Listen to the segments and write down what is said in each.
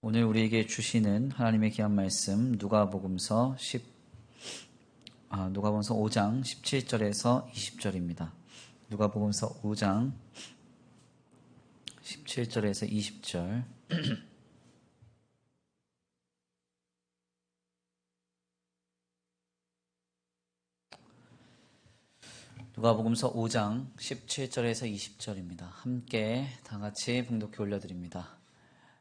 오늘 우리에게 주시는 하나님의 귀한 말씀 누가복음서 5장 17절에서 20절입니다. 누가복음서 5장 17절에서 20절. 누가복음서 5장 17절에서 20절입니다. 함께 다 같이 봉독해 올려드립니다.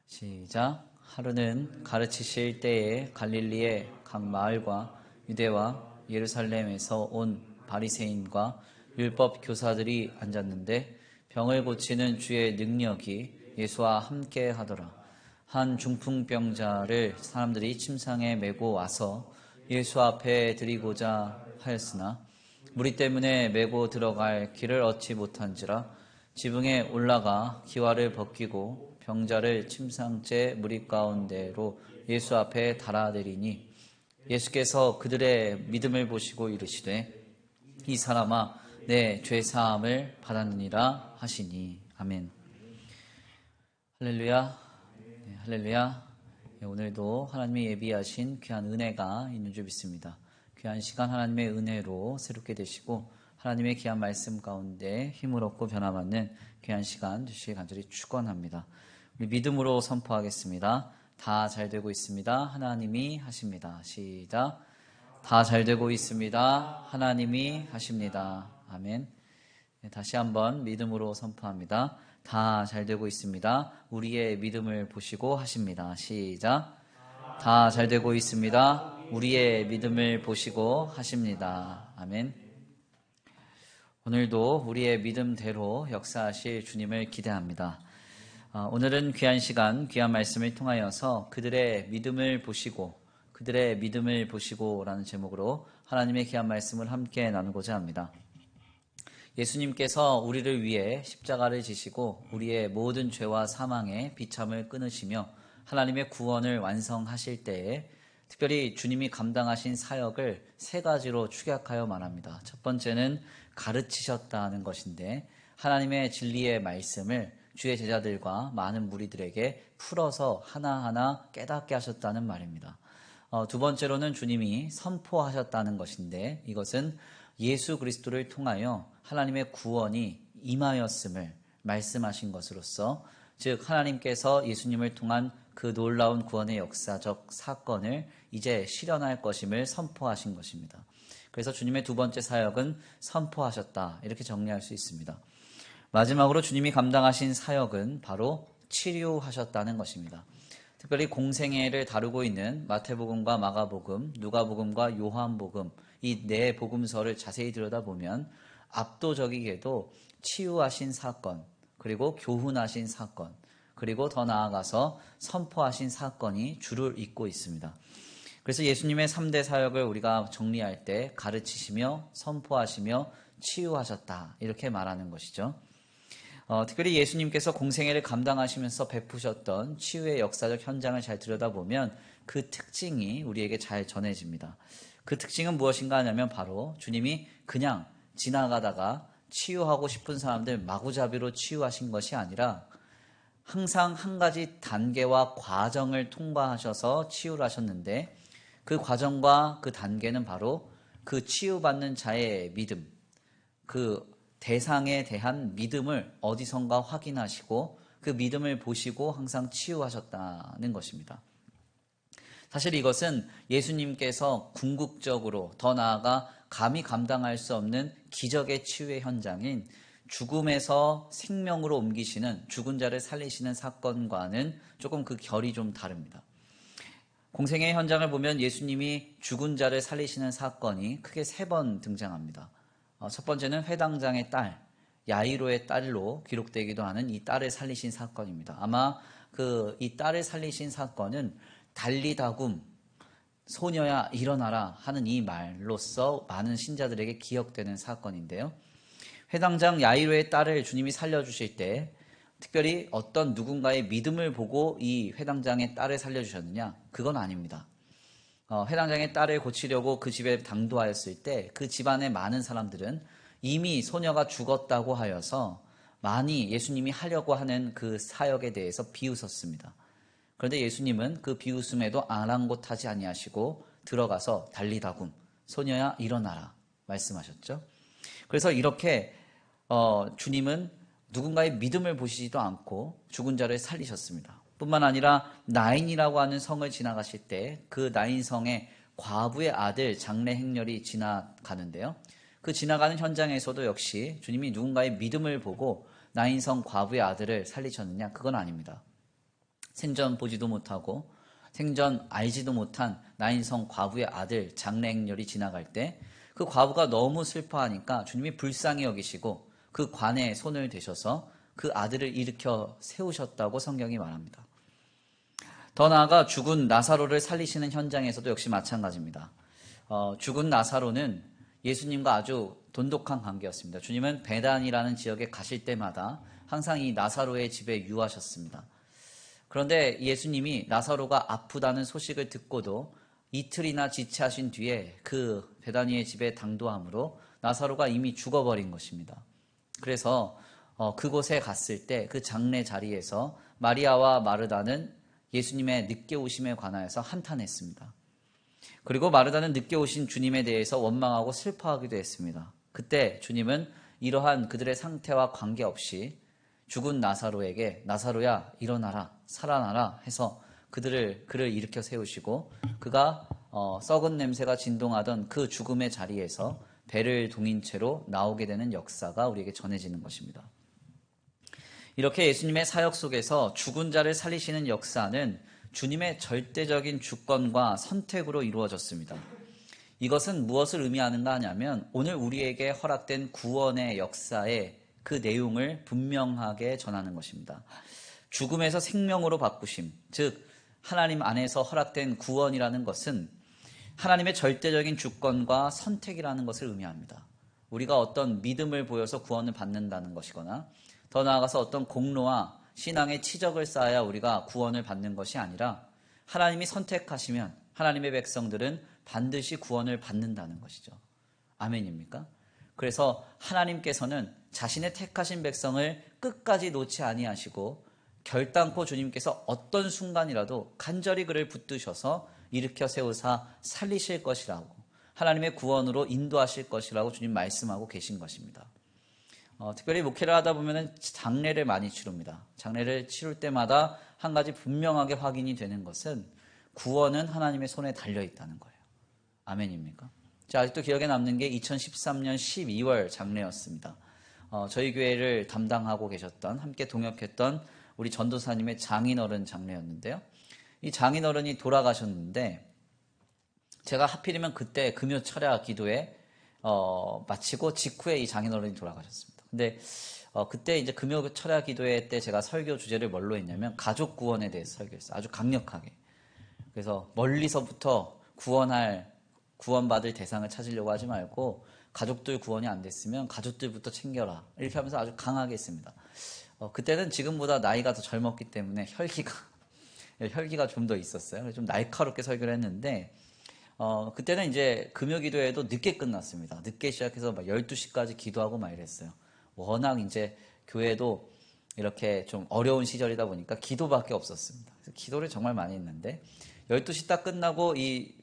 시작. 하루는 가르치실 때에 갈릴리의 각 마을과 유대와 예루살렘에서 온 바리새인과 율법 교사들이 앉았는데 병을 고치는 주의 능력이 예수와 함께 하더라. 한 중풍병자를 사람들이 침상에 메고 와서 예수 앞에 드리고자 하였으나 무리 때문에 메고 들어갈 길을 얻지 못한지라 지붕에 올라가 기와를 벗기고 병자를 침상째 무리 가운데로 예수 앞에 달아내리니 예수께서 그들의 믿음을 보시고 이르시되 이 사람아 내 죄사함을 받았느니라 하시니. 아멘. 할렐루야. 네, 할렐루야. 네, 오늘도 하나님의 예비하신 귀한 은혜가 있는 줄 믿습니다. 귀한 시간 하나님의 은혜로 새롭게 되시고 하나님의 귀한 말씀 가운데 힘을 얻고 변화받는 귀한 시간 되시길 간절히 축원합니다. 우리 믿음으로 선포하겠습니다. 다 잘 되고 있습니다. 하나님이 하십니다. 시작. 다 잘 되고 있습니다. 하나님이 하십니다. 아멘. 네, 다시 한번 믿음으로 선포합니다. 다 잘 되고 있습니다. 우리의 믿음을 보시고 하십니다. 시작. 다 잘 되고 있습니다. 우리의 믿음을 보시고 하십니다. 아멘. 오늘도 우리의 믿음대로 역사하실 주님을 기대합니다. 오늘은 귀한 시간, 귀한 말씀을 통하여서 그들의 믿음을 보시고 라는 제목으로 하나님의 귀한 말씀을 함께 나누고자 합니다. 예수님께서 우리를 위해 십자가를 지시고 우리의 모든 죄와 사망의 비참을 끊으시며 하나님의 구원을 완성하실 때에 특별히 주님이 감당하신 사역을 세 가지로 축약하여 말합니다. 첫 번째는 가르치셨다는 것인데 하나님의 진리의 말씀을 주의 제자들과 많은 무리들에게 풀어서 하나하나 깨닫게 하셨다는 말입니다. 두 번째로는 주님이 선포하셨다는 것인데 이것은 예수 그리스도를 통하여 하나님의 구원이 임하였음을 말씀하신 것으로서 즉 하나님께서 예수님을 통한 그 놀라운 구원의 역사적 사건을 이제 실현할 것임을 선포하신 것입니다. 그래서 주님의 두 번째 사역은 선포하셨다 이렇게 정리할 수 있습니다. 마지막으로 주님이 감당하신 사역은 바로 치료하셨다는 것입니다. 특별히 공생애를 다루고 있는 마태복음과 마가복음, 누가복음과 요한복음 이 네 복음서를 자세히 들여다보면 압도적이게도 치유하신 사건, 그리고 교훈하신 사건, 그리고 더 나아가서 선포하신 사건이 줄을 잇고 있습니다. 그래서 예수님의 3대 사역을 우리가 정리할 때 가르치시며 선포하시며 치유하셨다 이렇게 말하는 것이죠. 특별히 예수님께서 공생애를 감당하시면서 베푸셨던 치유의 역사적 현장을 잘 들여다보면 그 특징이 우리에게 잘 전해집니다. 그 특징은 무엇인가 하냐면 바로 주님이 그냥 지나가다가 치유하고 싶은 사람들 마구잡이로 치유하신 것이 아니라 항상 한 가지 단계와 과정을 통과하셔서 치유를 하셨는데 그 과정과 그 단계는 바로 그 치유받는 자의 믿음, 그 대상에 대한 믿음을 어디선가 확인하시고 그 믿음을 보시고 항상 치유하셨다는 것입니다. 사실 이것은 예수님께서 궁극적으로 더 나아가 감히 감당할 수 없는 기적의 치유의 현장인 죽음에서 생명으로 옮기시는 죽은 자를 살리시는 사건과는 조금 그 결이 좀 다릅니다. 공생의 현장을 보면 예수님이 죽은 자를 살리시는 사건이 크게 3번 등장합니다. 첫 번째는 회당장의 딸, 야이로의 딸로 기록되기도 하는 이 딸을 살리신 사건입니다. 아마 이 딸을 살리신 사건은 달리다굼, 소녀야 일어나라 하는 이 말로써 많은 신자들에게 기억되는 사건인데요. 회당장 야이로의 딸을 주님이 살려주실 때 특별히 어떤 누군가의 믿음을 보고 이 회당장의 딸을 살려주셨느냐? 그건 아닙니다. 회당장의 딸을 고치려고 그 집에 당도하였을 때 그 집안의 많은 사람들은 이미 소녀가 죽었다고 하여서 많이 예수님이 하려고 하는 그 사역에 대해서 비웃었습니다. 그런데 예수님은 그 비웃음에도 아랑곳하지 아니하시고 들어가서 달리다굼 소녀야 일어나라 말씀하셨죠. 그래서 이렇게 주님은 누군가의 믿음을 보시지도 않고 죽은 자를 살리셨습니다. 뿐만 아니라 나인이라고 하는 성을 지나가실 때 그 나인 성에 과부의 아들 장례 행렬이 지나가는데요. 그 지나가는 현장에서도 역시 주님이 누군가의 믿음을 보고 나인성 과부의 아들을 살리셨느냐? 그건 아닙니다. 생전 보지도 못하고 생전 알지도 못한 나인성 과부의 아들 장례 행렬이 지나갈 때 그 과부가 너무 슬퍼하니까 주님이 불쌍히 여기시고 그 관에 손을 대셔서 그 아들을 일으켜 세우셨다고 성경이 말합니다. 더 나아가 죽은 나사로를 살리시는 현장에서도 역시 마찬가지입니다. 죽은 나사로는 예수님과 아주 돈독한 관계였습니다. 주님은 베단이라는 지역에 가실 때마다 항상 이 나사로의 집에 유하셨습니다. 그런데 예수님이 나사로가 아프다는 소식을 듣고도 이틀이나 지체하신 뒤에 그 베다니의 집에 당도함으로 나사로가 이미 죽어버린 것입니다. 그래서 그곳에 갔을 때 그 장례 자리에서 마리아와 마르다는 예수님의 늦게 오심에 관하여서 한탄했습니다. 그리고 마르다는 늦게 오신 주님에 대해서 원망하고 슬퍼하기도 했습니다. 그때 주님은 이러한 그들의 상태와 관계없이 죽은 나사로에게 나사로야 일어나라 살아나라 해서 그를 일으켜 세우시고 그가 썩은 냄새가 진동하던 그 죽음의 자리에서 배를 동인 채로 나오게 되는 역사가 우리에게 전해지는 것입니다. 이렇게 예수님의 사역 속에서 죽은 자를 살리시는 역사는 주님의 절대적인 주권과 선택으로 이루어졌습니다. 이것은 무엇을 의미하는가 하냐면 오늘 우리에게 허락된 구원의 역사의 그 내용을 분명하게 전하는 것입니다. 죽음에서 생명으로 바꾸심, 즉 하나님 안에서 허락된 구원이라는 것은 하나님의 절대적인 주권과 선택이라는 것을 의미합니다. 우리가 어떤 믿음을 보여서 구원을 받는다는 것이거나 더 나아가서 어떤 공로와 신앙의 치적을 쌓아야 우리가 구원을 받는 것이 아니라 하나님이 선택하시면 하나님의 백성들은 반드시 구원을 받는다는 것이죠. 아멘입니까? 그래서 하나님께서는 자신의 택하신 백성을 끝까지 놓지 아니하시고 결단코 주님께서 어떤 순간이라도 간절히 그를 붙드셔서 일으켜 세우사 살리실 것이라고 하나님의 구원으로 인도하실 것이라고 주님 말씀하고 계신 것입니다. 특별히 목회를 하다 보면 장례를 많이 치릅니다. 장례를 치를 때마다 한 가지 분명하게 확인이 되는 것은 구원은 하나님의 손에 달려있다는 거예요. 아멘입니까? 아직도 기억에 남는 게 2013년 12월 장례였습니다. 저희 교회를 담당하고 계셨던 함께 동역했던 우리 전도사님의 장인어른 장례였는데요. 이 장인어른이 돌아가셨는데 제가 하필이면 그때 금요 철야 기도회 마치고 직후에 이 장인어른이 돌아가셨습니다. 근데 그때 이제 금요 철야 기도회 때 제가 설교 주제를 뭘로 했냐면 가족 구원에 대해서 설교했어요. 아주 강력하게. 그래서 멀리서부터 구원받을 대상을 찾으려고 하지 말고 가족들 구원이 안 됐으면 가족들부터 챙겨라. 이렇게 하면서 아주 강하게 했습니다. 그때는 지금보다 나이가 더 젊었기 때문에 혈기가 좀 더 있었어요. 좀 날카롭게 설교를 했는데 그때는 이제 금요 기도회도 늦게 끝났습니다. 늦게 시작해서 막 12시까지 기도하고 막 이랬어요. 워낙 이제 교회도 이렇게 좀 어려운 시절이다 보니까 기도밖에 없었습니다. 그래서 기도를 정말 많이 했는데 12시 딱 끝나고 이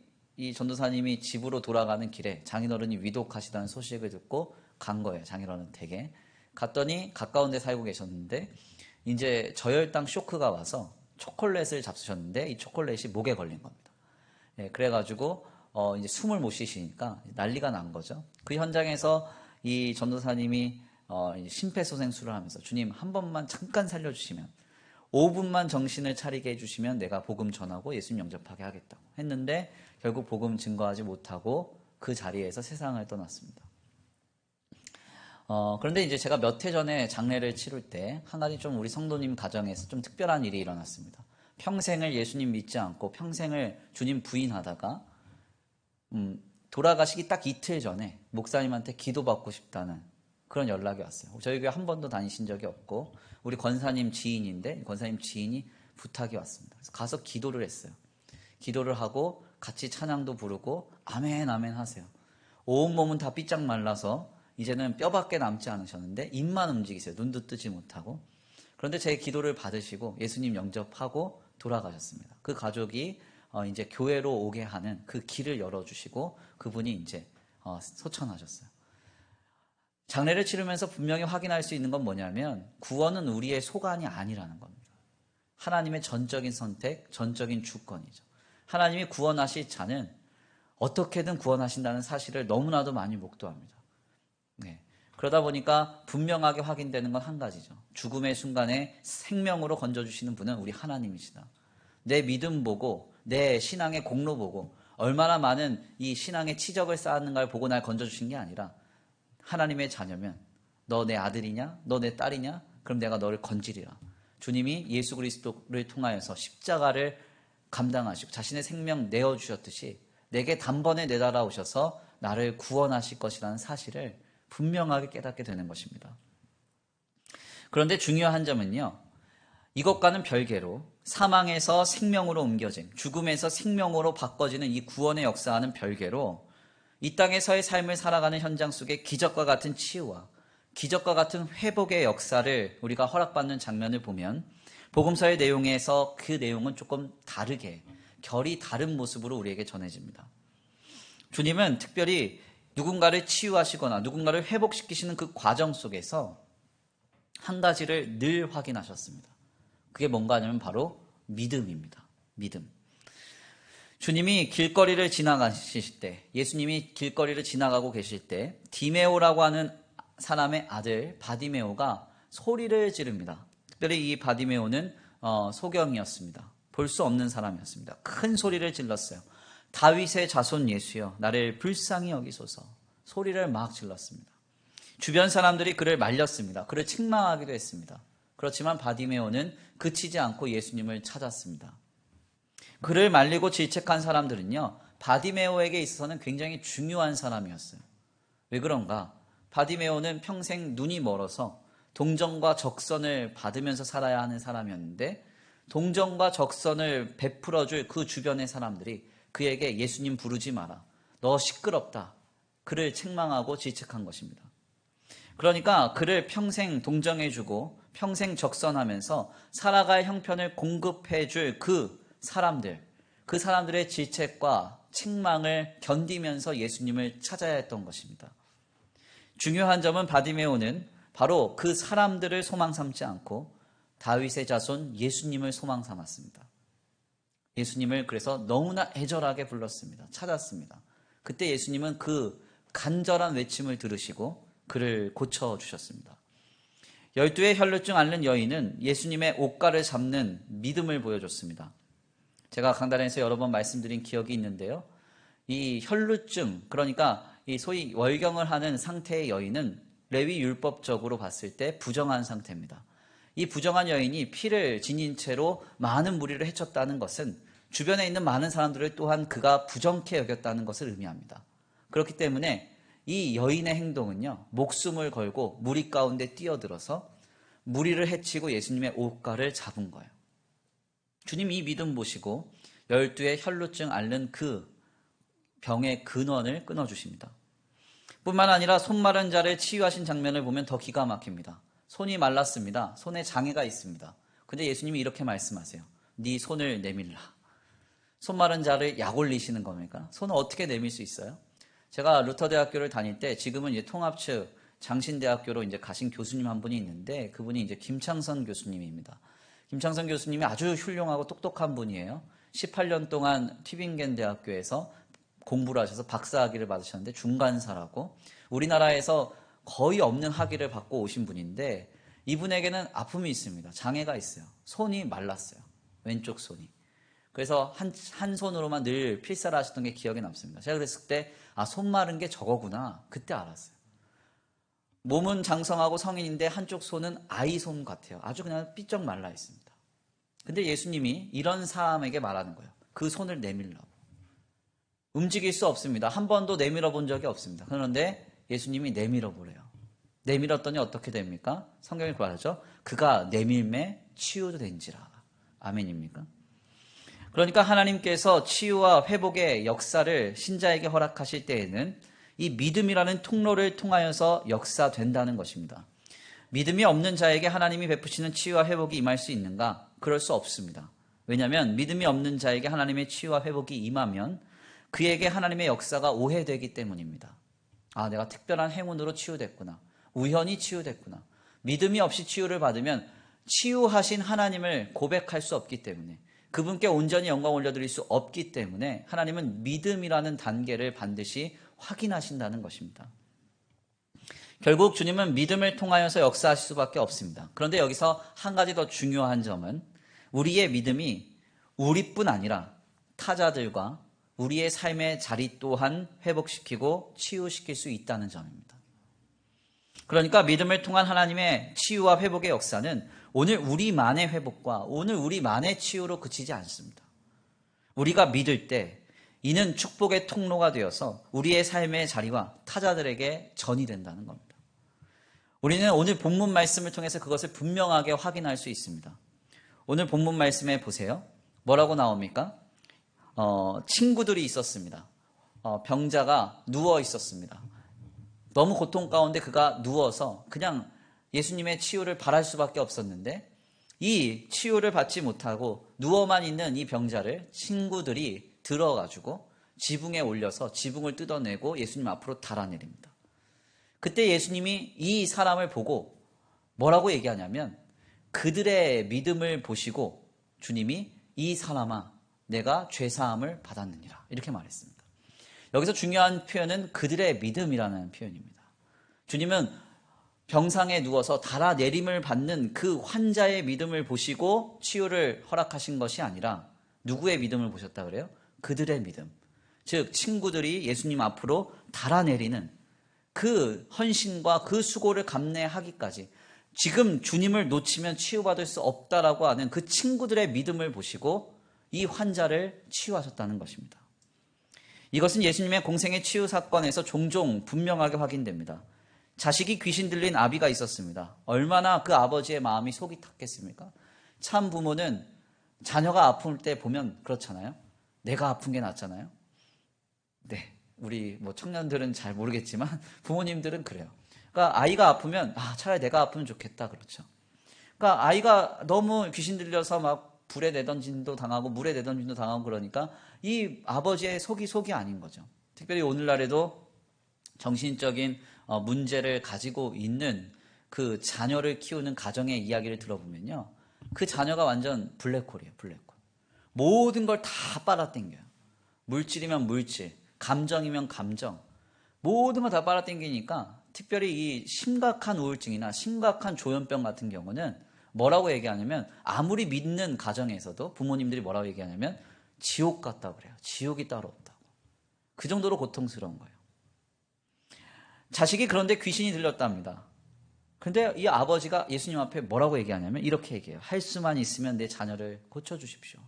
전도사님이 집으로 돌아가는 길에 장인어른이 위독하시다는 소식을 듣고 간 거예요. 장인어른 댁에. 갔더니 가까운 데 살고 계셨는데 이제 저혈당 쇼크가 와서 초콜릿을 잡수셨는데 이 초콜릿이 목에 걸린 겁니다. 그래가지고 이제 숨을 못 쉬시니까 난리가 난 거죠. 그 현장에서 이 전도사님이 심폐소생술을 하면서 주님 한 번만 잠깐 살려주시면 5분만 정신을 차리게 해주시면 내가 복음 전하고 예수님 영접하게 하겠다고 했는데 결국 복음 증거하지 못하고 그 자리에서 세상을 떠났습니다. 그런데 이제 제가 몇 해 전에 장례를 치를 때 한 가지 좀 우리 성도님 가정에서 좀 특별한 일이 일어났습니다. 평생을 예수님 믿지 않고 평생을 주님 부인하다가 돌아가시기 딱 이틀 전에 목사님한테 기도받고 싶다는 그런 연락이 왔어요. 저희 교회 한 번도 다니신 적이 없고 우리 권사님 지인인데 권사님 지인이 부탁이 왔습니다. 그래서 가서 기도를 했어요. 기도를 하고 같이 찬양도 부르고 아멘 아멘 하세요. 온몸은 다 삐짝 말라서 이제는 뼈밖에 남지 않으셨는데 입만 움직이세요. 눈도 뜨지 못하고. 그런데 제 기도를 받으시고 예수님 영접하고 돌아가셨습니다. 그 가족이 이제 교회로 오게 하는 그 길을 열어주시고 그분이 이제 소천하셨어요. 장례를 치르면서 분명히 확인할 수 있는 건 뭐냐면 구원은 우리의 소관이 아니라는 겁니다. 하나님의 전적인 선택, 전적인 주권이죠. 하나님이 구원하실 자는 어떻게든 구원하신다는 사실을 너무나도 많이 목도합니다. 네. 그러다 보니까 분명하게 확인되는 건 한 가지죠. 죽음의 순간에 생명으로 건져주시는 분은 우리 하나님이시다. 내 믿음 보고 내 신앙의 공로 보고 얼마나 많은 이 신앙의 치적을 쌓았는가를 보고 날 건져주신 게 아니라 하나님의 자녀면 너 내 아들이냐? 너 내 딸이냐? 그럼 내가 너를 건지리라. 주님이 예수 그리스도를 통하여서 십자가를 감당하시고 자신의 생명 내어주셨듯이 내게 단번에 내달아오셔서 나를 구원하실 것이라는 사실을 분명하게 깨닫게 되는 것입니다. 그런데 중요한 점은요. 이것과는 별개로 사망에서 생명으로 옮겨짐, 죽음에서 생명으로 바꿔지는 이 구원의 역사와는 별개로 이 땅에서의 삶을 살아가는 현장 속에 기적과 같은 치유와 기적과 같은 회복의 역사를 우리가 허락받는 장면을 보면 복음서의 내용에서 그 내용은 조금 다르게 결이 다른 모습으로 우리에게 전해집니다. 주님은 특별히 누군가를 치유하시거나 누군가를 회복시키시는 그 과정 속에서 한 가지를 늘 확인하셨습니다. 그게 뭔가 하냐면 바로 믿음입니다. 믿음. 주님이 길거리를 지나가실 때, 예수님이 길거리를 지나가고 계실 때 디메오라고 하는 사람의 아들 바디메오가 소리를 지릅니다. 특별히 이 바디메오는 소경이었습니다. 볼 수 없는 사람이었습니다. 큰 소리를 질렀어요. 다윗의 자손 예수여 나를 불쌍히 여기소서. 소리를 막 질렀습니다. 주변 사람들이 그를 말렸습니다. 그를 책망하기도 했습니다. 그렇지만 바디메오는 그치지 않고 예수님을 찾았습니다. 그를 말리고 질책한 사람들은요, 바디메오에게 있어서는 굉장히 중요한 사람이었어요. 왜 그런가? 바디메오는 평생 눈이 멀어서 동정과 적선을 받으면서 살아야 하는 사람이었는데 동정과 적선을 베풀어줄 그 주변의 사람들이 그에게 예수님 부르지 마라. 너 시끄럽다. 그를 책망하고 질책한 것입니다. 그러니까 그를 평생 동정해주고 평생 적선하면서 살아갈 형편을 공급해줄 그 사람들의 질책과 책망을 견디면서 예수님을 찾아야 했던 것입니다. 중요한 점은 바디메오는 바로 그 사람들을 소망 삼지 않고 다윗의 자손 예수님을 소망 삼았습니다. 예수님을 그래서 너무나 애절하게 불렀습니다. 찾았습니다. 그때 예수님은 그 간절한 외침을 들으시고 그를 고쳐주셨습니다. 12의 혈루증 앓는 여인은 예수님의 옷가를 잡는 믿음을 보여줬습니다. 제가 강단에서 여러 번 말씀드린 기억이 있는데요. 이 혈루증, 그러니까 이 소위 월경을 하는 상태의 여인은 레위 율법적으로 봤을 때 부정한 상태입니다. 이 부정한 여인이 피를 지닌 채로 많은 무리를 해쳤다는 것은 주변에 있는 많은 사람들을 또한 그가 부정케 여겼다는 것을 의미합니다. 그렇기 때문에 이 여인의 행동은요, 목숨을 걸고 무리 가운데 뛰어들어서 무리를 해치고 예수님의 옷가를 잡은 거예요. 주님 이 믿음 보시고 12의 혈루증 앓는 그 병의 근원을 끊어주십니다. 뿐만 아니라 손 마른 자를 치유하신 장면을 보면 더 기가 막힙니다. 손이 말랐습니다. 손에 장애가 있습니다. 근데 예수님이 이렇게 말씀하세요. 네 손을 내밀라. 손 마른 자를 약 올리시는 겁니까? 손을 어떻게 내밀 수 있어요? 제가 루터대학교를 다닐 때 지금은 이제 통합 측 장신대학교로 이제 가신 교수님 한 분이 있는데 그분이 이제 김창선 교수님입니다. 김창선 교수님이 아주 훌륭하고 똑똑한 분이에요. 18년 동안 튜빙겐 대학교에서 공부를 하셔서 박사학위를 받으셨는데 중간사라고 우리나라에서 거의 없는 학위를 받고 오신 분인데 이분에게는 아픔이 있습니다. 장애가 있어요. 손이 말랐어요. 왼쪽 손이. 그래서 한 손으로만 늘 필사를 하셨던 게 기억에 남습니다. 제가 그랬을 때 손 마른 게 저거구나. 그때 알았어요. 몸은 장성하고 성인인데 한쪽 손은 아이 손 같아요. 아주 그냥 삐쩍 말라 있습니다. 근데 예수님이 이런 사람에게 말하는 거예요. 그 손을 내밀라고. 움직일 수 없습니다. 한 번도 내밀어 본 적이 없습니다. 그런데 예수님이 내밀어 보래요. 내밀었더니 어떻게 됩니까? 성경이 말하죠. 그가 내밀매 치유된지라. 아멘입니까? 그러니까 하나님께서 치유와 회복의 역사를 신자에게 허락하실 때에는 이 믿음이라는 통로를 통하여서 역사된다는 것입니다. 믿음이 없는 자에게 하나님이 베푸시는 치유와 회복이 임할 수 있는가? 그럴 수 없습니다. 왜냐하면 믿음이 없는 자에게 하나님의 치유와 회복이 임하면 그에게 하나님의 역사가 오해되기 때문입니다. 아, 내가 특별한 행운으로 치유됐구나. 우연히 치유됐구나. 믿음이 없이 치유를 받으면 치유하신 하나님을 고백할 수 없기 때문에, 그분께 온전히 영광 올려드릴 수 없기 때문에 하나님은 믿음이라는 단계를 반드시 확인하신다는 것입니다. 결국 주님은 믿음을 통하여서 역사하실 수밖에 없습니다. 그런데 여기서 한 가지 더 중요한 점은 우리의 믿음이 우리뿐 아니라 타자들과 우리의 삶의 자리 또한 회복시키고 치유시킬 수 있다는 점입니다. 그러니까 믿음을 통한 하나님의 치유와 회복의 역사는 오늘 우리만의 회복과 오늘 우리만의 치유로 그치지 않습니다. 우리가 믿을 때 이는 축복의 통로가 되어서 우리의 삶의 자리와 타자들에게 전이 된다는 겁니다. 우리는 오늘 본문 말씀을 통해서 그것을 분명하게 확인할 수 있습니다. 오늘 본문 말씀에 보세요. 뭐라고 나옵니까? 친구들이 있었습니다. 병자가 누워 있었습니다. 너무 고통 가운데 그가 누워서 그냥 예수님의 치유를 바랄 수밖에 없었는데, 이 치유를 받지 못하고 누워만 있는 이 병자를 친구들이 들어가지고 지붕에 올려서 지붕을 뜯어내고 예수님 앞으로 달아내립니다. 그때 예수님이 이 사람을 보고 뭐라고 얘기하냐면, 그들의 믿음을 보시고 주님이 이 사람아 내가 죄사함을 받았느니라 이렇게 말했습니다. 여기서 중요한 표현은 그들의 믿음이라는 표현입니다. 주님은 병상에 누워서 달아내림을 받는 그 환자의 믿음을 보시고 치유를 허락하신 것이 아니라 누구의 믿음을 보셨다 그래요? 그들의 믿음. 즉 친구들이 예수님 앞으로 달아내리는 그 헌신과 그 수고를 감내하기까지, 지금 주님을 놓치면 치유받을 수 없다라고 하는 그 친구들의 믿음을 보시고 이 환자를 치유하셨다는 것입니다. 이것은 예수님의 공생의 치유 사건에서 종종 분명하게 확인됩니다. 자식이 귀신 들린 아비가 있었습니다. 얼마나 그 아버지의 마음이 속이 탔겠습니까? 참 부모는 자녀가 아플 때 보면 그렇잖아요. 내가 아픈 게 낫잖아요. 네, 우리 청년들은 잘 모르겠지만 부모님들은 그래요. 그러니까 아이가 아프면 차라리 내가 아프면 좋겠다 그렇죠. 그러니까 아이가 너무 귀신 들려서 막 불에 내던짐도 당하고 물에 내던짐도 당하고 그러니까 이 아버지의 속이 아닌 거죠. 특별히 오늘날에도 정신적인 문제를 가지고 있는 그 자녀를 키우는 가정의 이야기를 들어보면요, 그 자녀가 완전 블랙홀이에요. 블랙홀. 모든 걸 다 빨아당겨요. 물질이면 물질, 감정이면 감정, 모든 걸 다 빨아당기니까 특별히 이 심각한 우울증이나 심각한 조현병 같은 경우는 뭐라고 얘기하냐면, 아무리 믿는 가정에서도 부모님들이 뭐라고 얘기하냐면 지옥 같다고 그래요. 지옥이 따로 없다고. 그 정도로 고통스러운 거예요. 자식이 그런데 귀신이 들렸답니다. 그런데 이 아버지가 예수님 앞에 뭐라고 얘기하냐면 이렇게 얘기해요. 할 수만 있으면 내 자녀를 고쳐주십시오.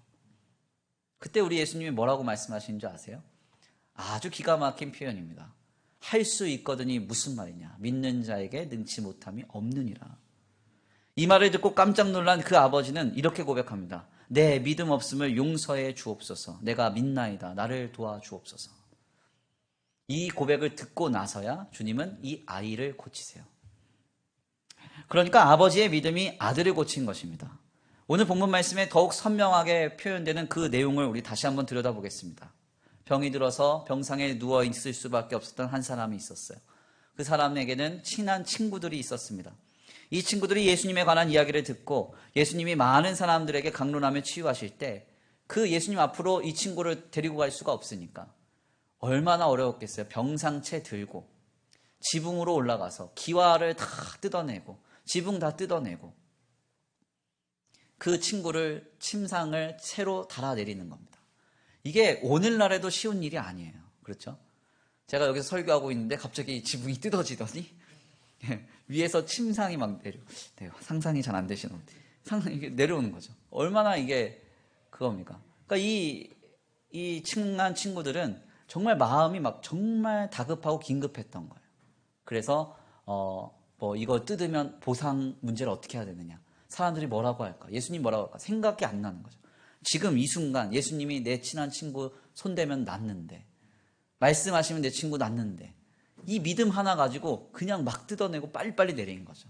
그때 우리 예수님이 뭐라고 말씀하시는 줄 아세요? 아주 기가 막힌 표현입니다. 할 수 있거든이 무슨 말이냐. 믿는 자에게 능치 못함이 없느니라. 이 말을 듣고 깜짝 놀란 그 아버지는 이렇게 고백합니다. 내 믿음 없음을 용서해 주옵소서. 내가 믿나이다. 나를 도와주옵소서. 이 고백을 듣고 나서야 주님은 이 아이를 고치세요. 그러니까 아버지의 믿음이 아들을 고친 것입니다. 오늘 본문 말씀에 더욱 선명하게 표현되는 그 내용을 우리 다시 한번 들여다보겠습니다. 병이 들어서 병상에 누워 있을 수밖에 없었던 한 사람이 있었어요. 그 사람에게는 친한 친구들이 있었습니다. 이 친구들이 예수님에 관한 이야기를 듣고 예수님이 많은 사람들에게 강론하며 치유하실 때 그 예수님 앞으로 이 친구를 데리고 갈 수가 없으니까 얼마나 어려웠겠어요. 병상채 들고 지붕으로 올라가서 기와를 다 뜯어내고 지붕 다 뜯어내고 그 친구를 침상을 새로 달아내리는 겁니다. 이게 오늘날에도 쉬운 일이 아니에요. 그렇죠? 제가 여기서 설교하고 있는데 갑자기 지붕이 뜯어지더니 위에서 침상이 막 상상이 잘 안 되시는 상상이 이게 내려오는 거죠. 얼마나 이게 그겁니까? 그러니까 이 친한 친구들은 정말 마음이 막 정말 다급하고 긴급했던 거예요. 그래서 이거 뜯으면 보상 문제를 어떻게 해야 되느냐, 사람들이 뭐라고 할까, 예수님 뭐라고 할까 생각이 안 나는 거죠. 지금 이 순간 예수님이 내 친한 친구 손대면 낫는데, 말씀하시면 내 친구 낫는데, 이 믿음 하나 가지고 그냥 막 뜯어내고 빨리빨리 내리는 거죠.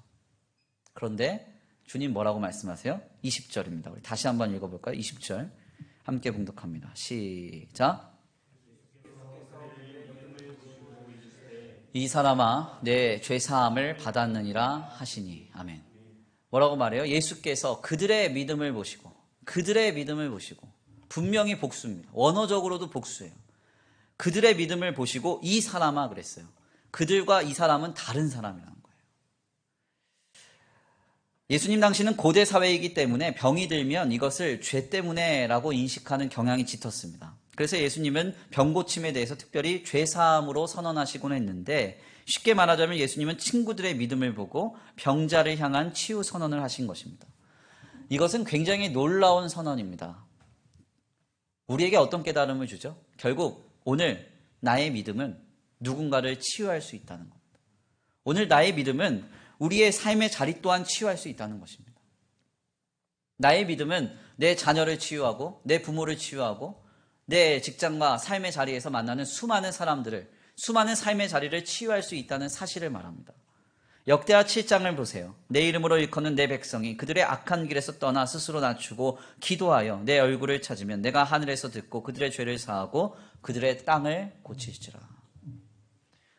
그런데 주님 뭐라고 말씀하세요? 20절입니다. 우리 다시 한번 읽어볼까요? 20절 함께 봉독합니다. 시작. 이 사람아 내 죄사함을 받았느니라 하시니. 아멘. 뭐라고 말해요? 예수께서 그들의 믿음을 보시고 분명히 복수입니다. 원어적으로도 복수예요. 그들의 믿음을 보시고 이 사람아 그랬어요. 그들과 이 사람은 다른 사람이라는 거예요. 예수님 당시는 고대 사회이기 때문에 병이 들면 이것을 죄 때문에라고 인식하는 경향이 짙었습니다. 그래서 예수님은 병 고침에 대해서 특별히 죄사함으로 선언하시곤 했는데, 쉽게 말하자면 예수님은 친구들의 믿음을 보고 병자를 향한 치유 선언을 하신 것입니다. 이것은 굉장히 놀라운 선언입니다. 우리에게 어떤 깨달음을 주죠? 결국 오늘 나의 믿음은 누군가를 치유할 수 있다는 겁니다. 오늘 나의 믿음은 우리의 삶의 자리 또한 치유할 수 있다는 것입니다. 나의 믿음은 내 자녀를 치유하고 내 부모를 치유하고 내 직장과 삶의 자리에서 만나는 수많은 사람들을, 수많은 삶의 자리를 치유할 수 있다는 사실을 말합니다. 역대하 7장을 보세요. 내 이름으로 일컫는 내 백성이 그들의 악한 길에서 떠나 스스로 낮추고 기도하여 내 얼굴을 찾으면 내가 하늘에서 듣고 그들의 죄를 사하고 그들의 땅을 고치시리라.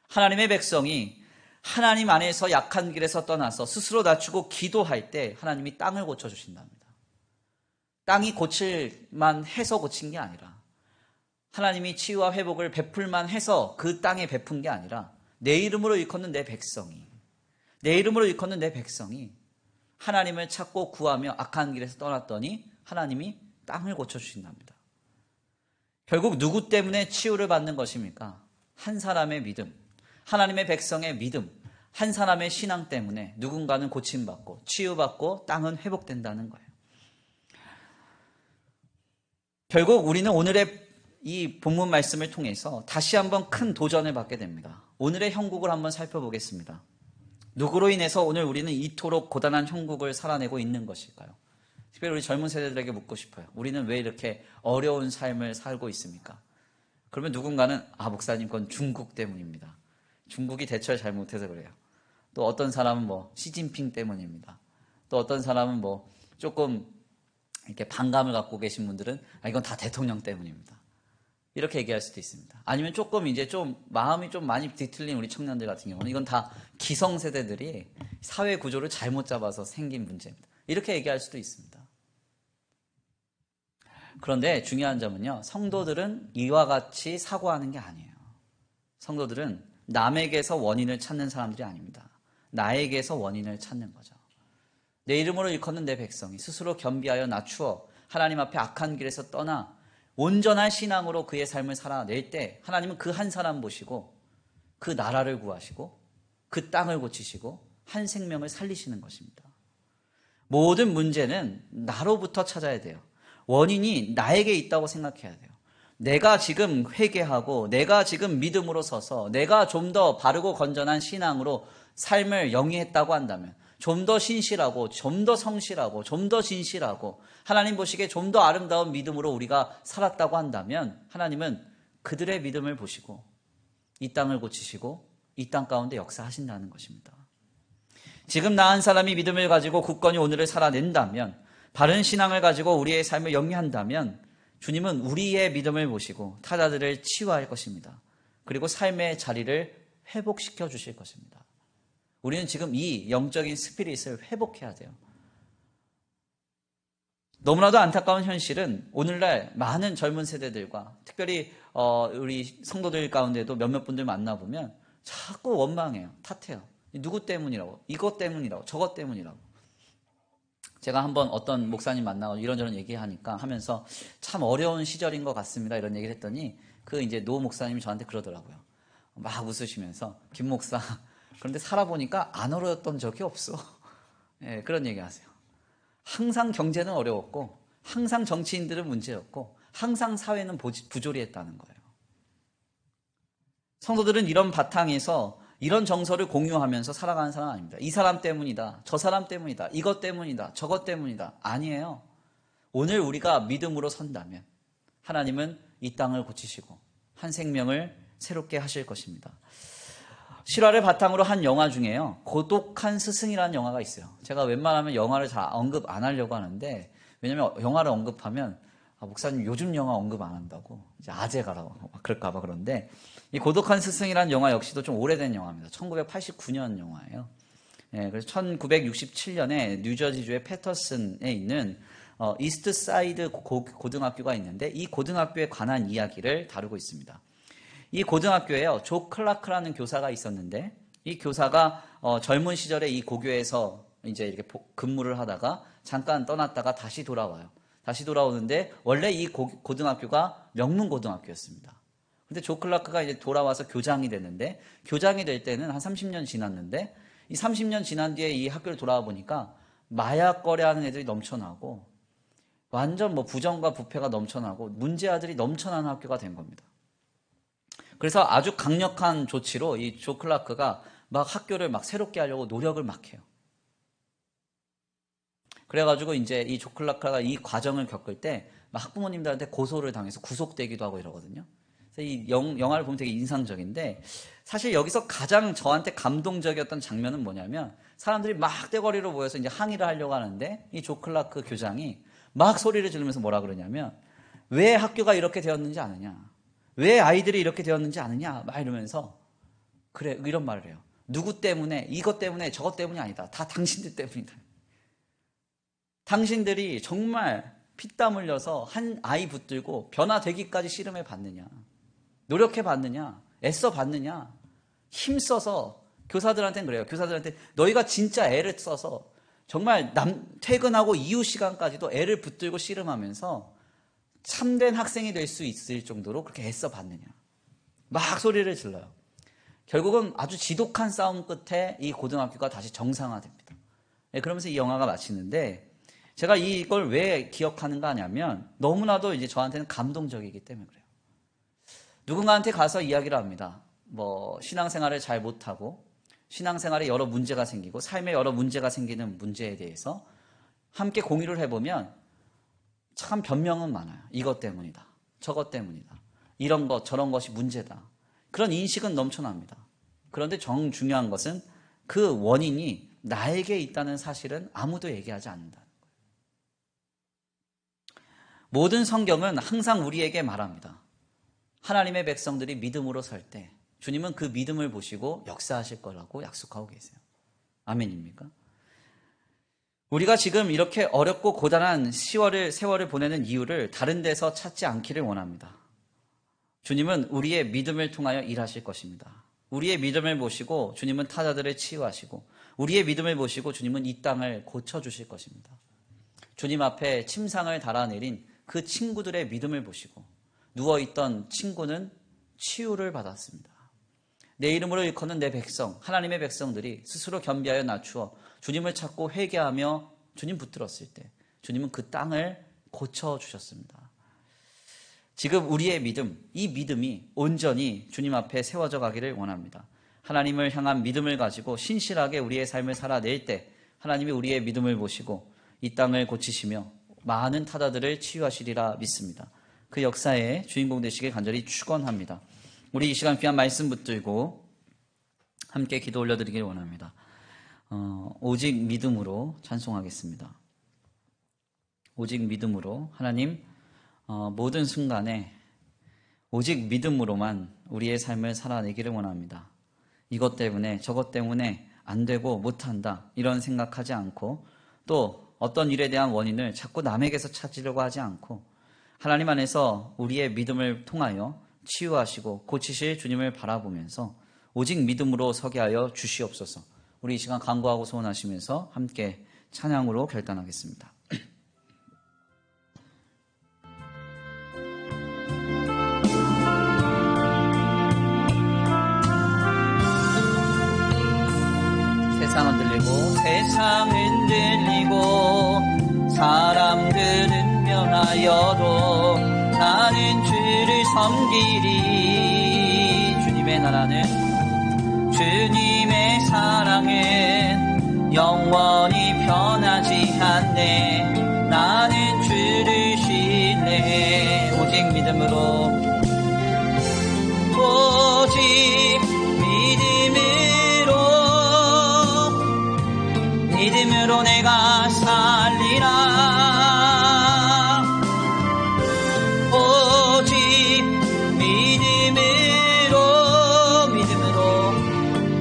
하나님의 백성이 하나님 안에서 약한 길에서 떠나서 스스로 낮추고 기도할 때 하나님이 땅을 고쳐주신답니다. 땅이 고칠만 해서 고친 게 아니라, 하나님이 치유와 회복을 베풀만 해서 그 땅에 베푼 게 아니라, 내 이름으로 일컫는 내 백성이 하나님을 찾고 구하며 악한 길에서 떠났더니 하나님이 땅을 고쳐주신답니다. 결국 누구 때문에 치유를 받는 것입니까? 한 사람의 믿음, 하나님의 백성의 믿음, 한 사람의 신앙 때문에 누군가는 고침받고 치유받고 땅은 회복된다는 거예요. 결국 우리는 오늘의 이 본문 말씀을 통해서 다시 한번 큰 도전을 받게 됩니다. 오늘의 형국을 한번 살펴보겠습니다. 누구로 인해서 오늘 우리는 이토록 고단한 형국을 살아내고 있는 것일까요? 특별히 우리 젊은 세대들에게 묻고 싶어요. 우리는 왜 이렇게 어려운 삶을 살고 있습니까? 그러면 누군가는 목사님 그건 중국 때문입니다. 중국이 대처를 잘못해서 그래요. 또 어떤 사람은 시진핑 때문입니다. 또 어떤 사람은 조금 이렇게 반감을 갖고 계신 분들은 이건 다 대통령 때문입니다. 이렇게 얘기할 수도 있습니다. 아니면 조금 이제 마음이 좀 많이 뒤틀린 우리 청년들 같은 경우는 이건 다 기성세대들이 사회 구조를 잘못 잡아서 생긴 문제입니다. 이렇게 얘기할 수도 있습니다. 그런데 중요한 점은요, 성도들은 이와 같이 사고하는 게 아니에요. 성도들은 남에게서 원인을 찾는 사람들이 아닙니다. 나에게서 원인을 찾는 거죠. 내 이름으로 일컫는 내 백성이 스스로 겸비하여 낮추어 하나님 앞에 악한 길에서 떠나 온전한 신앙으로 그의 삶을 살아낼 때 하나님은 그 한 사람 보시고 그 나라를 구하시고 그 땅을 고치시고 한 생명을 살리시는 것입니다. 모든 문제는 나로부터 찾아야 돼요. 원인이 나에게 있다고 생각해야 돼요. 내가 지금 회개하고 내가 지금 믿음으로 서서 내가 좀 더 바르고 건전한 신앙으로 삶을 영위했다고 한다면, 좀 더 신실하고 좀 더 성실하고 좀 더 진실하고 하나님 보시기에 좀 더 아름다운 믿음으로 우리가 살았다고 한다면 하나님은 그들의 믿음을 보시고 이 땅을 고치시고 이 땅 가운데 역사하신다는 것입니다. 지금 나 한 사람이 믿음을 가지고 굳건히 오늘을 살아낸다면, 바른 신앙을 가지고 우리의 삶을 영위한다면 주님은 우리의 믿음을 보시고 타자들을 치유할 것입니다. 그리고 삶의 자리를 회복시켜 주실 것입니다. 우리는 지금 이 영적인 스피릿을 회복해야 돼요. 너무나도 안타까운 현실은 오늘날 많은 젊은 세대들과 특별히 우리 성도들 가운데도 몇몇 분들 만나보면 자꾸 원망해요. 탓해요. 누구 때문이라고, 이것 때문이라고, 저것 때문이라고. 제가 한번 어떤 목사님 만나고 이런저런 얘기하니까 하면서 참 어려운 시절인 것 같습니다, 이런 얘기를 했더니 이제 노 목사님이 저한테 그러더라고요. 막 웃으시면서, 김 목사, 그런데 살아보니까 안 어려웠던 적이 없어. 네, 그런 얘기 하세요. 항상 경제는 어려웠고 항상 정치인들은 문제였고 항상 사회는 부조리했다는 거예요. 성도들은 이런 바탕에서 이런 정서를 공유하면서 살아가는 사람 아닙니다. 이 사람 때문이다, 저 사람 때문이다, 이것 때문이다, 저것 때문이다. 아니에요. 오늘 우리가 믿음으로 선다면 하나님은 이 땅을 고치시고 한 생명을 새롭게 하실 것입니다. 실화를 바탕으로 한 영화 중에요. 고독한 스승이라는 영화가 있어요. 제가 웬만하면 영화를 잘 언급 안 하려고 하는데, 왜냐면 영화를 언급하면 목사님 요즘 영화 언급 안 한다고 이제 아재가라고 그럴까봐 그런데, 이 고독한 스승이라는 영화 역시도 좀 오래된 영화입니다. 1989년 영화예요. 예, 그래서 1967년에 뉴저지주의 패터슨에 있는 이스트 사이드 고등학교가 있는데, 이 고등학교에 관한 이야기를 다루고 있습니다. 이 고등학교에요, 조 클라크라는 교사가 있었는데, 이 교사가 젊은 시절에 이 고교에서 이제 이렇게 근무를 하다가 잠깐 떠났다가 다시 돌아와요. 다시 돌아오는데 원래 이 고등학교가 명문 고등학교였습니다. 근데 조 클라크가 이제 돌아와서 교장이 됐는데, 교장이 될 때는 한 30년 지났는데, 이 30년 지난 뒤에 이 학교를 돌아와 보니까 마약 거래하는 애들이 넘쳐나고, 완전 뭐 부정과 부패가 넘쳐나고 문제 아들이 넘쳐나는 학교가 된 겁니다. 그래서 아주 강력한 조치로 이 조 클라크가 막 학교를 막 새롭게 하려고 노력을 막 해요. 그래가지고 이제 이 조 클라크가 이 과정을 겪을 때 막 학부모님들한테 고소를 당해서 구속되기도 하고 이러거든요. 그래서 이 영화를 보면 되게 인상적인데, 사실 여기서 가장 저한테 감동적이었던 장면은 뭐냐면, 사람들이 막 떼거리로 모여서 이제 항의를 하려고 하는데, 이 조 클라크 교장이 막 소리를 지르면서 뭐라 그러냐면, 왜 학교가 이렇게 되었는지 아느냐, 왜 아이들이 이렇게 되었는지 아느냐, 막 이러면서, 그래, 이런 말을 해요. 누구 때문에, 이것 때문에, 저것 때문이 아니다. 다 당신들 때문이다. 당신들이 정말 피땀 흘려서 한 아이 붙들고 변화되기까지 씨름해 봤느냐, 노력해 봤느냐, 애써 봤느냐, 힘써서, 교사들한테는 그래요. 교사들한테 너희가 진짜 애를 써서 정말 퇴근하고 이후 시간까지도 애를 붙들고 씨름하면서 참된 학생이 될 수 있을 정도로 그렇게 애써 봤느냐, 막 소리를 질러요. 결국은 아주 지독한 싸움 끝에 이 고등학교가 다시 정상화됩니다. 그러면서 이 영화가 마치는데, 제가 이걸 왜 기억하는가 하냐면, 너무나도 이제 저한테는 감동적이기 때문에 그래요. 누군가한테 가서 이야기를 합니다. 뭐 신앙생활을 잘 못하고 신앙생활에 여러 문제가 생기고 삶에 여러 문제가 생기는 문제에 대해서 함께 공유를 해보면 참 변명은 많아요. 이것 때문이다, 저것 때문이다, 이런 것 저런 것이 문제다, 그런 인식은 넘쳐납니다. 그런데 중요한 것은 그 원인이 나에게 있다는 사실은 아무도 얘기하지 않는다는 거예요. 모든 성경은 항상 우리에게 말합니다. 하나님의 백성들이 믿음으로 설 때 주님은 그 믿음을 보시고 역사하실 거라고 약속하고 계세요. 아멘입니까? 우리가 지금 이렇게 어렵고 고단한 세월을 보내는 이유를 다른 데서 찾지 않기를 원합니다. 주님은 우리의 믿음을 통하여 일하실 것입니다. 우리의 믿음을 보시고 주님은 타자들을 치유하시고, 우리의 믿음을 보시고 주님은 이 땅을 고쳐주실 것입니다. 주님 앞에 침상을 달아내린 그 친구들의 믿음을 보시고 누워있던 친구는 치유를 받았습니다. 내 이름으로 일컫는 내 백성, 하나님의 백성들이 스스로 겸비하여 낮추어 주님을 찾고 회개하며 주님 붙들었을 때 주님은 그 땅을 고쳐주셨습니다. 지금 우리의 믿음, 이 믿음이 온전히 주님 앞에 세워져 가기를 원합니다. 하나님을 향한 믿음을 가지고 신실하게 우리의 삶을 살아낼 때 하나님이 우리의 믿음을 보시고 이 땅을 고치시며 많은 타자들을 치유하시리라 믿습니다. 그 역사의 주인공 되시길 간절히 축원합니다. 우리 이 시간 귀한 말씀 붙들고 함께 기도 올려드리길 원합니다. 오직 믿음으로 찬송하겠습니다. 오직 믿음으로, 하나님, 모든 순간에 오직 믿음으로만 우리의 삶을 살아내기를 원합니다. 이것 때문에 저것 때문에 안 되고 못한다 이런 생각하지 않고, 또 어떤 일에 대한 원인을 자꾸 남에게서 찾으려고 하지 않고 하나님 안에서 우리의 믿음을 통하여 치유하시고 고치실 주님을 바라보면서 오직 믿음으로 서게 하여 주시옵소서. 우리 이 시간 간구하고 소원하시면서 함께 찬양으로 결단하겠습니다. 세상은 들리고 사람들은 변하여도 나는 주를 섬기리. 주님의 나라는, 주님의 사랑은 영원히 변하지 않네. 나는 주를 신뢰해. 오직 믿음으로, 오직 믿음으로 믿음으로 내가 살리라. 오직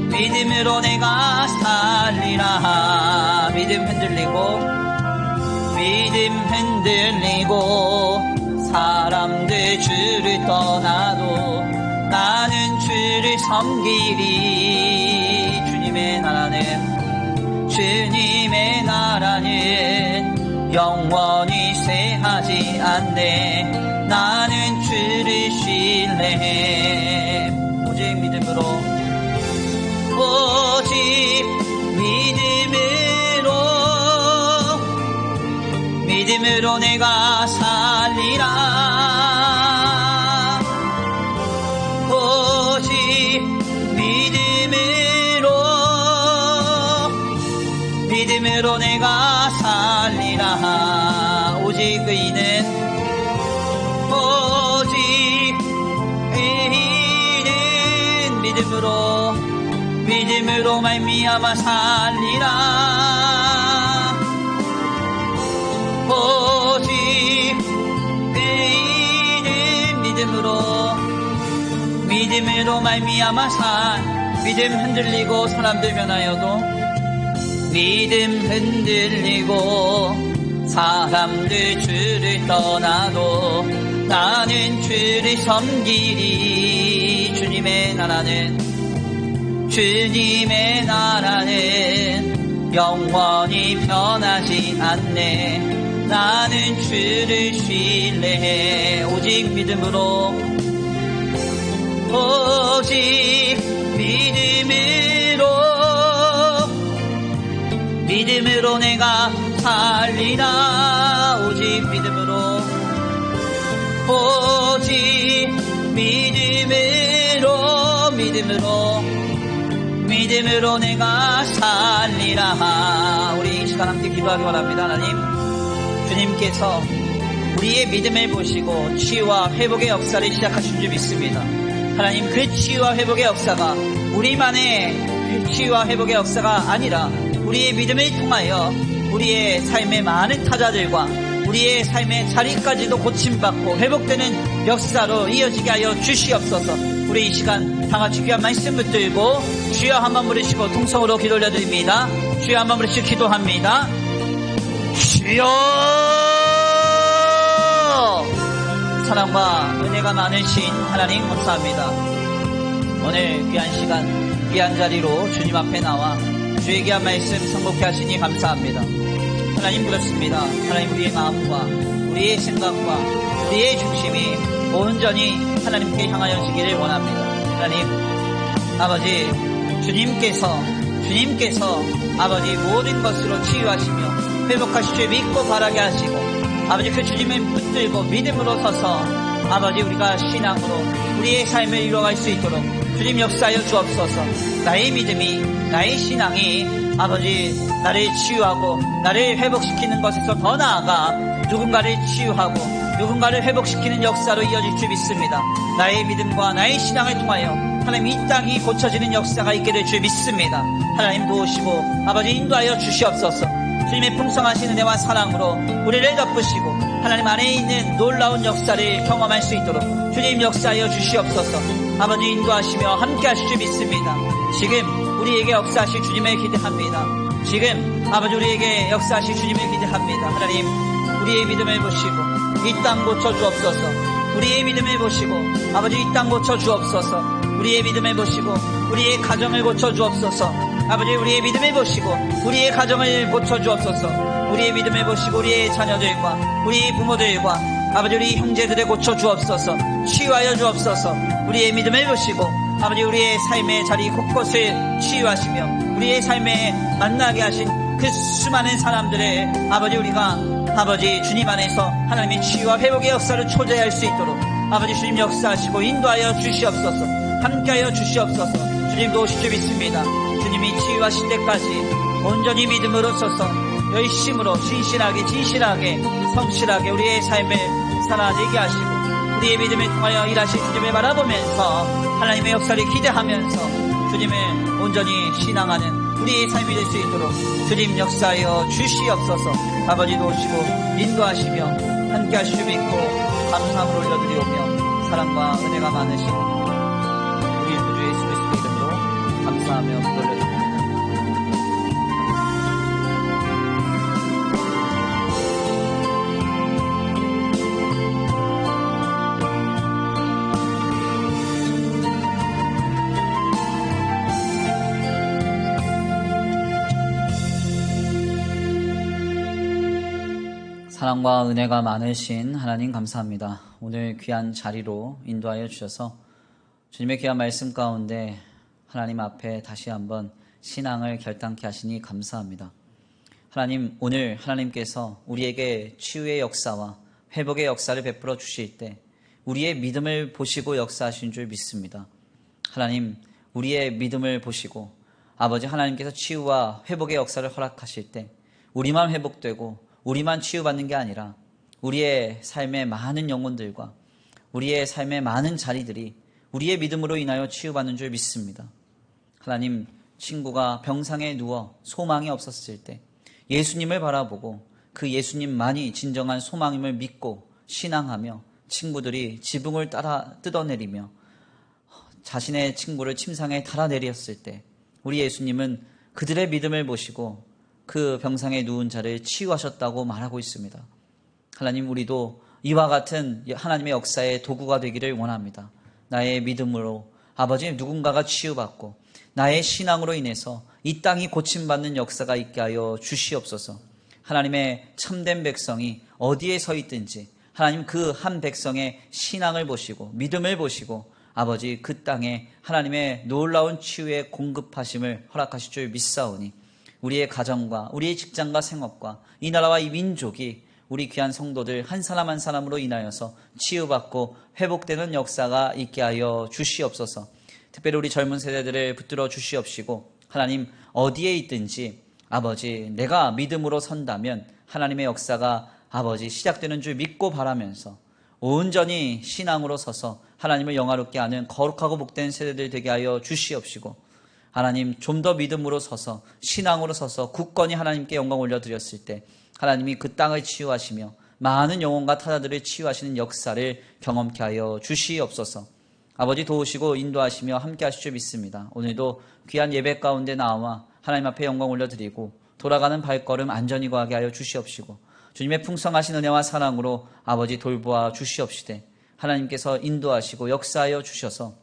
믿음으로 내가 살리라. 믿음 흔들리고 사람들 주를 떠나도 나는 주를 섬기리. 주님의 나라는 영원히 쇠하지 않네. 나는 주를 신뢰해. 오직 믿음으로 내가 살리라. 오직 믿음으로 내가 살리라. 오직 의인은 믿음으로 말미암아 살리라. 오직 의인은 믿음으로 말미암아 믿음 흔들리고 사람들 변하여도 믿음 흔들리고 사람들 주를 떠나도 나는 주를 섬기리. 주님의 나라는 영원히 변하지 않네. 나는 주를 신뢰해. 오직 믿음으로 내가 살리라. 오직 믿음으로 내가 살리라. 우리 이 시간 함께 기도하기 바랍니다. 하나님, 주님께서 우리의 믿음을 보시고 치유와 회복의 역사를 시작하신 줄 믿습니다. 하나님, 그 치유와 회복의 역사가 우리만의 치유와 회복의 역사가 아니라 우리의 믿음을 통하여 우리의 삶의 많은 타자들과 우리의 삶의 자리까지도 고침받고 회복되는 역사로 이어지게 하여 주시옵소서. 우리 이 시간 다같이 귀한 말씀 붙들고 주여 한번 부르시고 통성으로 기도 올려드립니다. 주여 한번 부르시고 기도합니다. 주여! 사랑과 은혜가 많으신 하나님 감사합니다. 오늘 귀한 시간 귀한 자리로 주님 앞에 나와 주의 귀한 말씀 선곡해 하시니 감사합니다. 하나님 그렇습니다. 하나님, 우리의 마음과 우리의 생각과 우리의 중심이 온전히 하나님께 향하여지기를 원합니다. 하나님 아버지, 주님께서 아버지 모든 것으로 치유하시며 회복하실 줄 믿고 바라게 하시고 아버지 그 주님을 붙들고 믿음으로 서서 아버지 우리가 신앙으로 우리의 삶을 이루어갈 수 있도록 주님 역사하여 주옵소서. 나의 믿음이, 나의 신앙이 아버지 나를 치유하고 나를 회복시키는 것에서 더 나아가 누군가를 치유하고 누군가를 회복시키는 역사로 이어질 줄 믿습니다. 나의 믿음과 나의 신앙을 통하여 하나님 이 땅이 고쳐지는 역사가 있게 될 줄 믿습니다. 하나님 도우시고 아버지 인도하여 주시옵소서. 주님의 풍성하신 은혜와 사랑으로 우리를 덮으시고 하나님 안에 있는 놀라운 역사를 경험할 수 있도록 주님 역사하여 주시옵소서. 아버지 인도하시며 함께 하실 줄 믿습니다. 지금 우리에게 역사하실 주님을 기대합니다. 지금 아버지 우리에게 역사하실 주님을 기대합니다. 하나님, 우리의 믿음을 보시고 이 땅 고쳐 주옵소서. 우리의 믿음을 보시고 아버지 이 땅 고쳐 주옵소서. 우리의 믿음을 보시고 우리의 가정을 고쳐 주옵소서. 아버지 우리의 믿음을 보시고 우리의 가정을 고쳐 주옵소서. 우리의 믿음을 보시고 우리의 자녀들과 우리 부모들과 아버지 우리 형제들을 고쳐 주옵소서. 치유하여 주옵소서. 우리의 믿음을 보시고 아버지 우리의 삶의 자리 곳곳을 치유하시며 우리의 삶에 만나게 하신 그 수많은 사람들의 아버지 우리가 아버지 주님 안에서 하나님의 치유와 회복의 역사를 초대할 수 있도록 아버지 주님 역사하시고 인도하여 주시옵소서. 함께하여 주시옵소서. 주님 도우실 줄 믿습니다. 주님이 치유하실 때까지 온전히 믿음으로 서서 열심으로 진실하게 성실하게 우리의 삶을 살아내게 하시고 우리의 믿음을 통하여 일하실 주님을 바라보면서 하나님의 역사를 기대하면서 주님을 온전히 신앙하는 우리의 삶이 될 수 있도록 주님 역사하여 주시옵소서. 아버지 도우시고 인도하시며 함께 하시고 믿고 감사함을 올려드리오며 사랑과 은혜가 많으신 우리 구주 예수 그리스도 이름으로 감사하며 올려드립니다. 사랑과 은혜가 많으신 하나님 감사합니다. 오늘 귀한 자리로 인도하여 주셔서 주님의 귀한 말씀 가운데 하나님 앞에 다시 한번 신앙을 결단케 하시니 감사합니다. 하나님, 오늘 하나님께서 우리에게 치유의 역사와 회복의 역사를 베풀어 주실 때 우리의 믿음을 보시고 역사하신 줄 믿습니다. 하나님, 우리의 믿음을 보시고 아버지 하나님께서 치유와 회복의 역사를 허락하실 때 우리만 회복되고 우리만 치유받는 게 아니라 우리의 삶의 많은 영혼들과 우리의 삶의 많은 자리들이 우리의 믿음으로 인하여 치유받는 줄 믿습니다. 하나님, 친구가 병상에 누워 소망이 없었을 때 예수님을 바라보고 그 예수님만이 진정한 소망임을 믿고 신앙하며 친구들이 지붕을 따라 뜯어내리며 자신의 친구를 침상에 달아내렸을 때 우리 예수님은 그들의 믿음을 보시고 그 병상에 누운 자를 치유하셨다고 말하고 있습니다. 하나님, 우리도 이와 같은 하나님의 역사의 도구가 되기를 원합니다. 나의 믿음으로 아버지 누군가가 치유받고 나의 신앙으로 인해서 이 땅이 고침받는 역사가 있게 하여 주시옵소서. 하나님의 참된 백성이 어디에 서 있든지 하나님 그 한 백성의 신앙을 보시고 믿음을 보시고 아버지 그 땅에 하나님의 놀라운 치유의 공급하심을 허락하실 줄 믿사오니 우리의 가정과 우리의 직장과 생업과 이 나라와 이 민족이 우리 귀한 성도들 한 사람 한 사람으로 인하여서 치유받고 회복되는 역사가 있게 하여 주시옵소서. 특별히 우리 젊은 세대들을 붙들어 주시옵시고 하나님 어디에 있든지 아버지 내가 믿음으로 선다면 하나님의 역사가 아버지 시작되는 줄 믿고 바라면서 온전히 신앙으로 서서 하나님을 영화롭게 하는 거룩하고 복된 세대들 되게 하여 주시옵시고 하나님 좀 더 믿음으로 서서 신앙으로 서서 굳건히 하나님께 영광 올려드렸을 때 하나님이 그 땅을 치유하시며 많은 영혼과 타자들을 치유하시는 역사를 경험케 하여 주시옵소서. 아버지 도우시고 인도하시며 함께 하실 줄 믿습니다. 오늘도 귀한 예배 가운데 나와 하나님 앞에 영광 올려드리고 돌아가는 발걸음 안전히 거하게 하여 주시옵시고 주님의 풍성하신 은혜와 사랑으로 아버지 돌보아 주시옵시되 하나님께서 인도하시고 역사하여 주셔서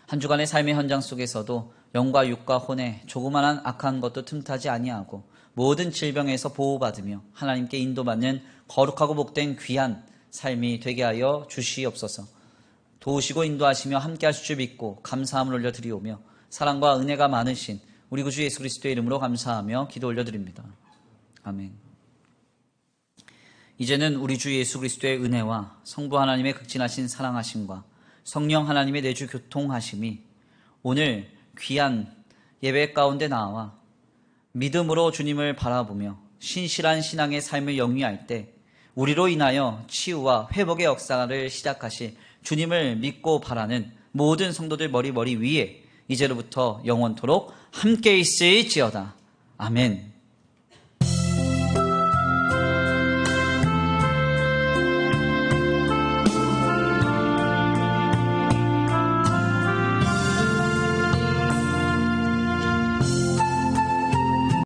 한 주간의 삶의 현장 속에서도 영과 육과 혼에 조그만한 악한 것도 틈타지 아니하고 모든 질병에서 보호받으며 하나님께 인도받는 거룩하고 복된 귀한 삶이 되게 하여 주시옵소서. 도우시고 인도하시며 함께 하실 줄 믿고 감사함을 올려드리오며 사랑과 은혜가 많으신 우리 구주 예수 그리스도의 이름으로 감사하며 기도 올려드립니다. 아멘. 이제는 우리 주 예수 그리스도의 은혜와 성부 하나님의 극진하신 사랑하심과 성령 하나님의 내주 교통하심이 오늘 귀한 예배 가운데 나와 믿음으로 주님을 바라보며 신실한 신앙의 삶을 영위할 때 우리로 인하여 치유와 회복의 역사를 시작하실 주님을 믿고 바라는 모든 성도들 머리 위에 이제로부터 영원토록 함께 있을지어다. 아멘.